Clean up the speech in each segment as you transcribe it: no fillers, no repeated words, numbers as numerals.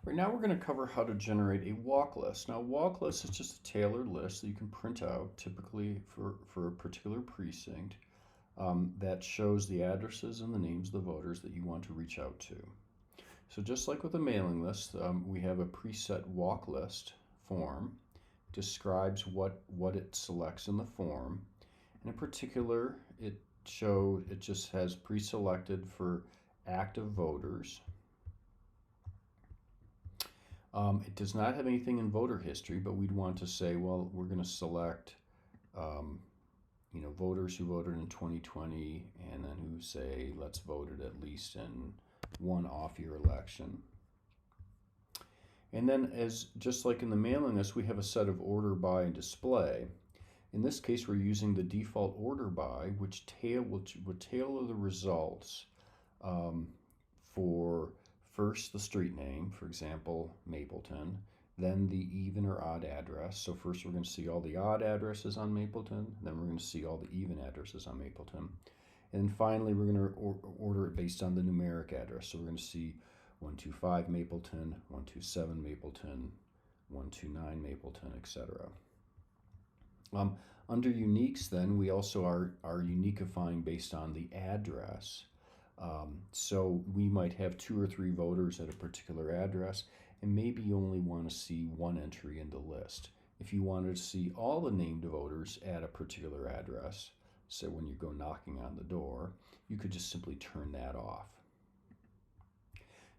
Right now we're going to cover how to generate a walk list. Now, a walk list is just a tailored list that you can print out, typically for a particular precinct, that shows the addresses and the names of the voters that you want to reach out to. So just like with a mailing list, we have a preset walk list form, describes what it selects in the form. And in particular, it just has pre-selected for active voters. It does not have anything in voter history, but we'd want to say, well, we're going to select, um, voters who voted in 2020 and then who say, let's voted at least in one off-year election. And then as just like in the mailing list, we have a set of order by and display. In this case, we're using the default order by, which would tailor the results um, for first the street name, for example, Mapleton, then the even or odd address. So first we're going to see all the odd addresses on Mapleton, then we're going to see all the even addresses on Mapleton. And then finally we're going to order it based on the numeric address. So we're going to see 125 Mapleton, 127 Mapleton, 129 Mapleton, etc. Under uniques, then, we also are uniquifying based on the address. So we might have 2 or 3 voters at a particular address, and maybe you only want to see one entry in the list. If you wanted to see all the named voters at a particular address, so when you go knocking on the door, you could just simply turn that off.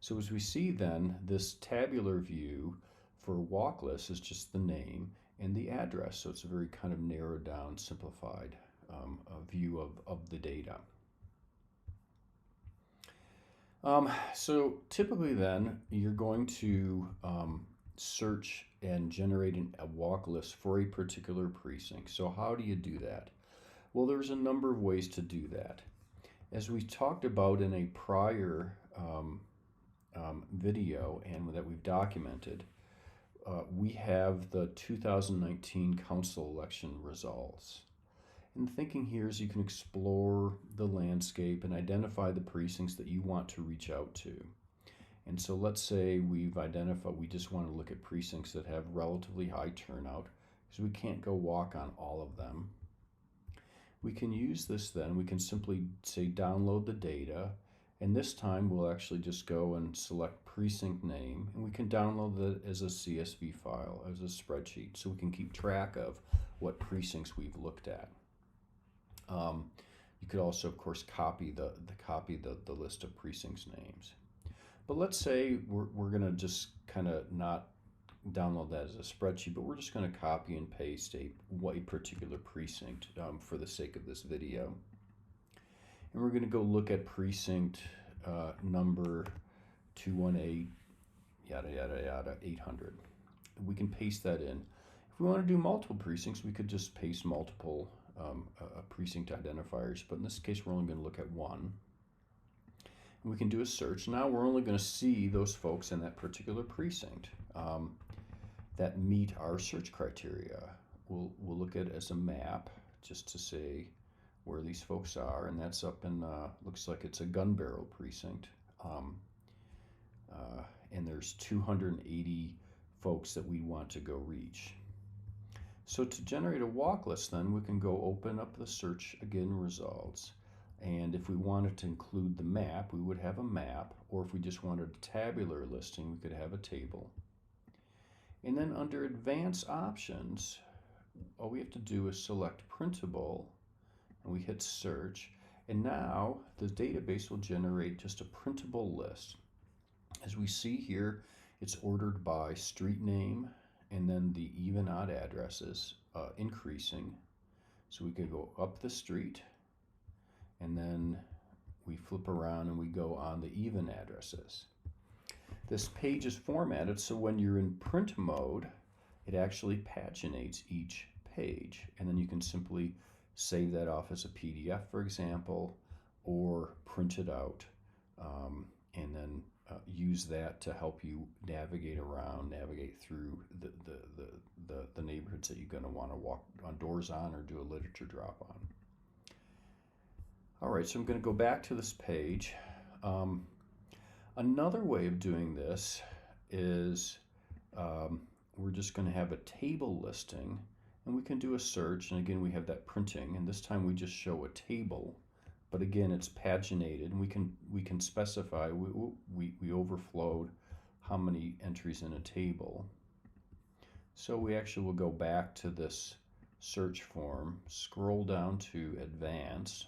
So as we see then, this tabular view for a walk list is just the name and the address. So it's a very kind of narrowed down, simplified view of the data. So typically then, you're going to search and generate a walk list for a particular precinct. So how do you do that? Well, there's a number of ways to do that. As we talked about in a prior video and that we've documented, we have the 2019 council election results. And thinking here is you can explore the landscape and identify the precincts that you want to reach out to. And so let's say we've identified, we just want to look at precincts that have relatively high turnout because we can't go walk on all of them. We can use this then, we can simply say download the data, and this time we'll actually just go and select precinct name, and we can download that as a CSV file, as a spreadsheet, so we can keep track of what precincts we've looked at. You could also, of course, copy the list of precincts names. But let's say we're going to just kind of not download that as a spreadsheet, but we're just going to copy and paste a particular precinct for the sake of this video. And we're going to go look at precinct number 218, yada, yada, yada, 800. We can paste that in. If we want to do multiple precincts, we could just paste multiple precinct identifiers, but in this case, we're only going to look at one. And we can do a search. Now we're only going to see those folks in that particular precinct that meet our search criteria. We'll look at it as a map just to say where these folks are, and that's up in, looks like it's a gun barrel precinct. And there's 280 folks that we want to go reach. So to generate a walk list then, we can go open up the search again results. And if we wanted to include the map, we would have a map, or if we just wanted a tabular listing, we could have a table. And then under advanced options, all we have to do is select printable, and we hit search. And now the database will generate just a printable list. As we see here, it's ordered by street name, and then the even odd addresses increasing. So we could go up the street, and then we flip around and we go on the even addresses. This page is formatted so when you're in print mode, it actually paginates each page, and then you can simply save that off as a PDF, for example, or print it out, and then use that to help you navigate through the neighborhoods that you're going to want to walk on doors on or do a literature drop on. All right, so I'm going to go back to this page. Another way of doing this is we're just going to have a table listing, and we can do a search, and again we have that printing, and this time we just show a table, but again it's paginated, and we can specify we overflowed how many entries in a table. So we actually will go back to this search form, scroll down to advanced,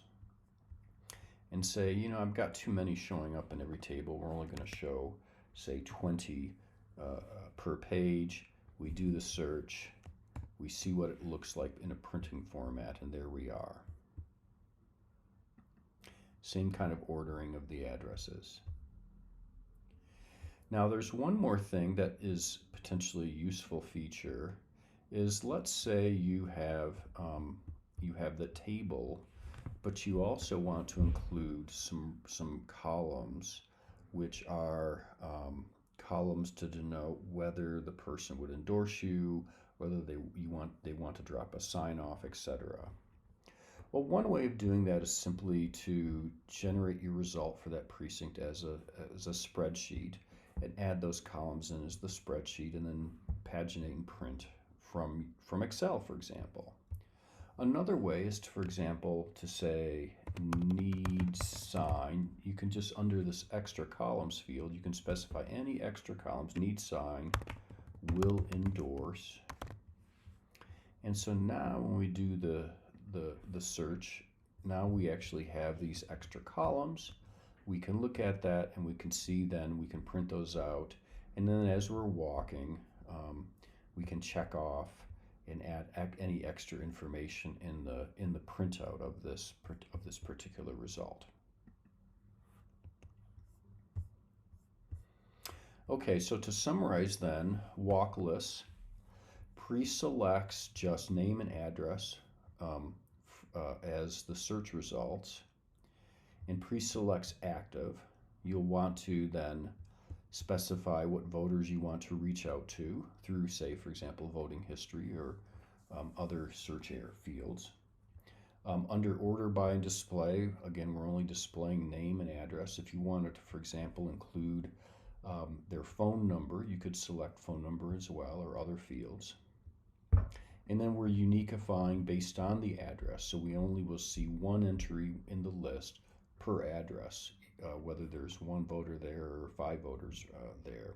and say, you know, I've got too many showing up in every table. We're only going to show, say, 20 per page. We do the search. We see what it looks like in a printing format, and there we are. Same kind of ordering of the addresses. Now there's one more thing that is potentially a useful feature, is let's say you have the table, but you also want to include some columns, which are columns to denote whether the person would endorse you, whether they want to drop a sign off, etc. Well, one way of doing that is simply to generate your result for that precinct as a spreadsheet, and add those columns in as the spreadsheet, and then paginate and print from Excel, for example. Another way is to, for example, to say need sign. You can just, under this extra columns field, you can specify any extra columns, need sign, will endorse. And so now when we do the search, now we actually have these extra columns. We can look at that, and we can see, then we can print those out, and then as we're walking, we can check off and add any extra information in the printout of this particular result. Okay, so to summarize then, walk lists pre-selects just name and address as the search results, and pre-selects active. You'll want to then specify what voters you want to reach out to through, say, for example, voting history or other search fields. Under order by and display, again, we're only displaying name and address. If you wanted to, for example, include their phone number, you could select phone number as well, or other fields. And then we're uniquifying based on the address, so we only will see one entry in the list per address, whether there's one voter there or 5 voters there.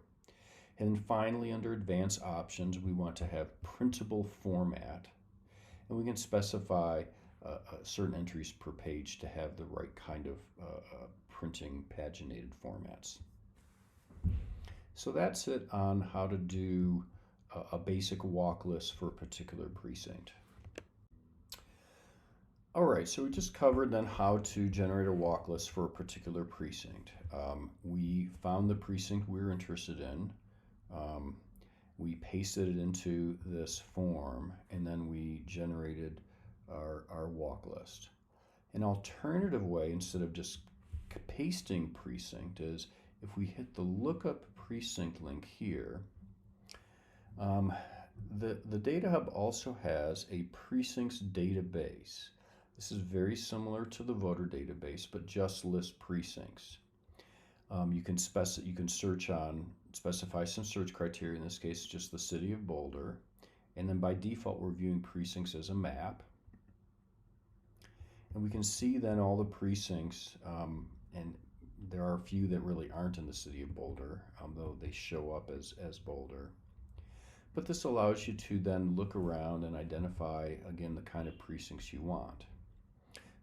And then finally, under advanced options, we want to have printable format, and we can specify certain entries per page to have the right kind of printing paginated formats. So that's it on how to do a basic walk list for a particular precinct. All right, so we just covered then how to generate a walk list for a particular precinct. We found the precinct we were interested in. We pasted it into this form, and then we generated our walk list. An alternative way, instead of just pasting precinct, is if we hit the lookup precinct link here, the Data Hub also has a precincts database. This is very similar to the voter database, but just lists precincts. You can specify some search criteria. In this case, just the City of Boulder, and then by default we're viewing precincts as a map. And we can see then all the precincts, and there are a few that really aren't in the City of Boulder, though they show up as Boulder. But this allows you to then look around and identify, again, the kind of precincts you want.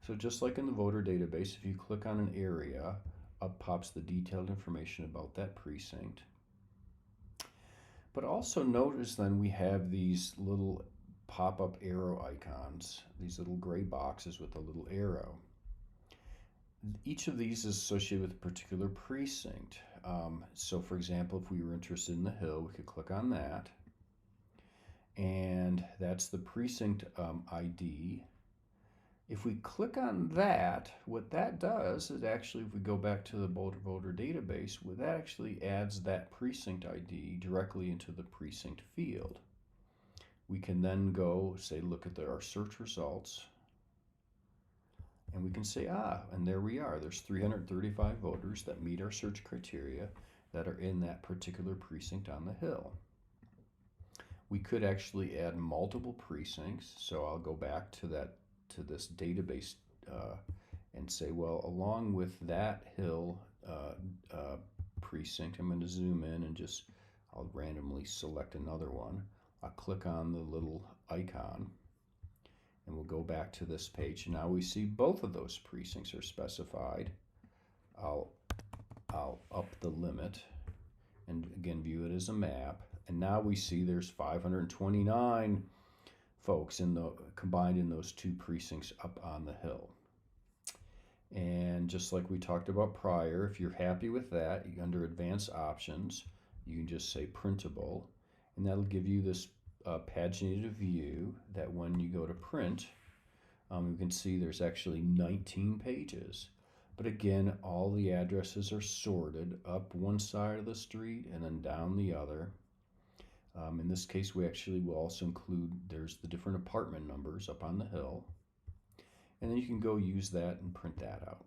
So just like in the voter database, if you click on an area, up pops the detailed information about that precinct. But also notice then we have these little pop-up arrow icons, these little gray boxes with a little arrow. Each of these is associated with a particular precinct. So for example, if we were interested in the Hill, we could click on that, and that's the precinct ID. If we click on that, what that does is actually, if we go back to the voter database, what that actually adds that precinct ID directly into the precinct field. We can then go, say, look at our search results, and we can say, and there we are. There's 335 voters that meet our search criteria that are in that particular precinct on the hill. We could actually add multiple precincts, so I'll go back to this database and say, well, along with that hill precinct, I'm going to zoom in and I'll randomly select another one. I'll click on the little icon and we'll go back to this page. Now we see both of those precincts are specified. I'll up the limit and again view it as a map. And now we see there's 529 folks combined in those two precincts up on the hill. And just like we talked about prior, if you're happy with that, under advanced options, you can just say printable, and that'll give you this paginated view that when you go to print, you can see there's actually 19 pages. But again, all the addresses are sorted up one side of the street and then down the other. In this case, we actually will also include, there's the different apartment numbers up on the hill. And then you can go use that and print that out.